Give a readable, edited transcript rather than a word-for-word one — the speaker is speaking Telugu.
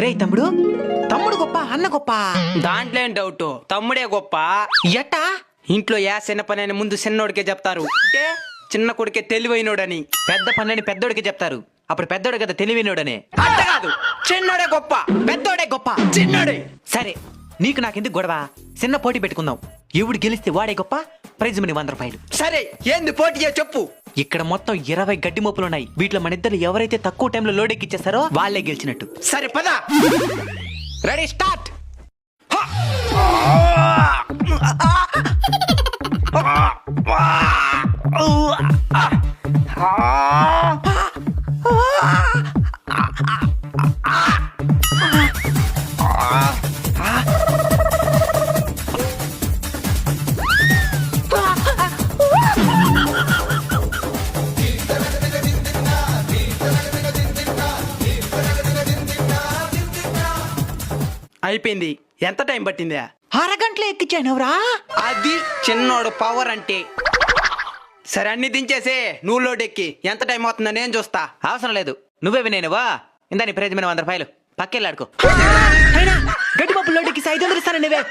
రే తమ్ముడు, తమ్ముడు గొప్ప అన్న గొప్ప? దాంట్లో ఏం డౌట్, తమ్ముడే గొప్ప. ఎట్టా? ఇంట్లో ఏ చిన్న పని అని ముందు చిన్నోడికే చెప్తారు, అంటే చిన్న కొడుకే తెలివైనోడని. పెద్ద పనులని పెద్దోడికి చెప్తారు, అప్పుడు పెద్దోడు కదా తెలివినోడనే. అట్ట కాదు, చిన్నోడే గొప్ప, పెద్దోడే గొప్ప. చిన్నోడే. సరే, నీకు నాకెందుకు గొడవ? చిన్న పోటీ పెట్టుకుందాం. ఎవడు గెలిస్తే వాడే గొప్ప. ప్రైజ్ మనీ 100 రూపాయలు. సరే, ఏంది పోటీయో చెప్పు. ఇక్కడ మొత్తం 20 గడ్డి మోపులు ఉన్నాయి. వీటిలో మన ఇద్దరు ఎవరైతే తక్కువ టైంలో లోడ్ ఎక్కిచ్చేస్తారో వాళ్ళే గెలిచినట్టు. సరే పద. Ready, start. అయిపోయింది. ఎంత టైం పట్టిందా? అరగంటలో ఎక్కించానవరా. అది చిన్నోడు పవర్ అంటే. సరే, అన్ని దించేసే, నువ్వు లోడెక్కి ఎంత టైం అవుతుందో నేను చూస్తా. అవసరం లేదు, నువ్వే వినేనువా. ఇందా నీ ప్రైజ్ మనీ 100 రూపాయలు. పక్కెళ్ళాడుకో. అయినా గడ్డి మోపులు లోడ్ ఎక్కిసి 500 ఇస్తాను నువ్వే.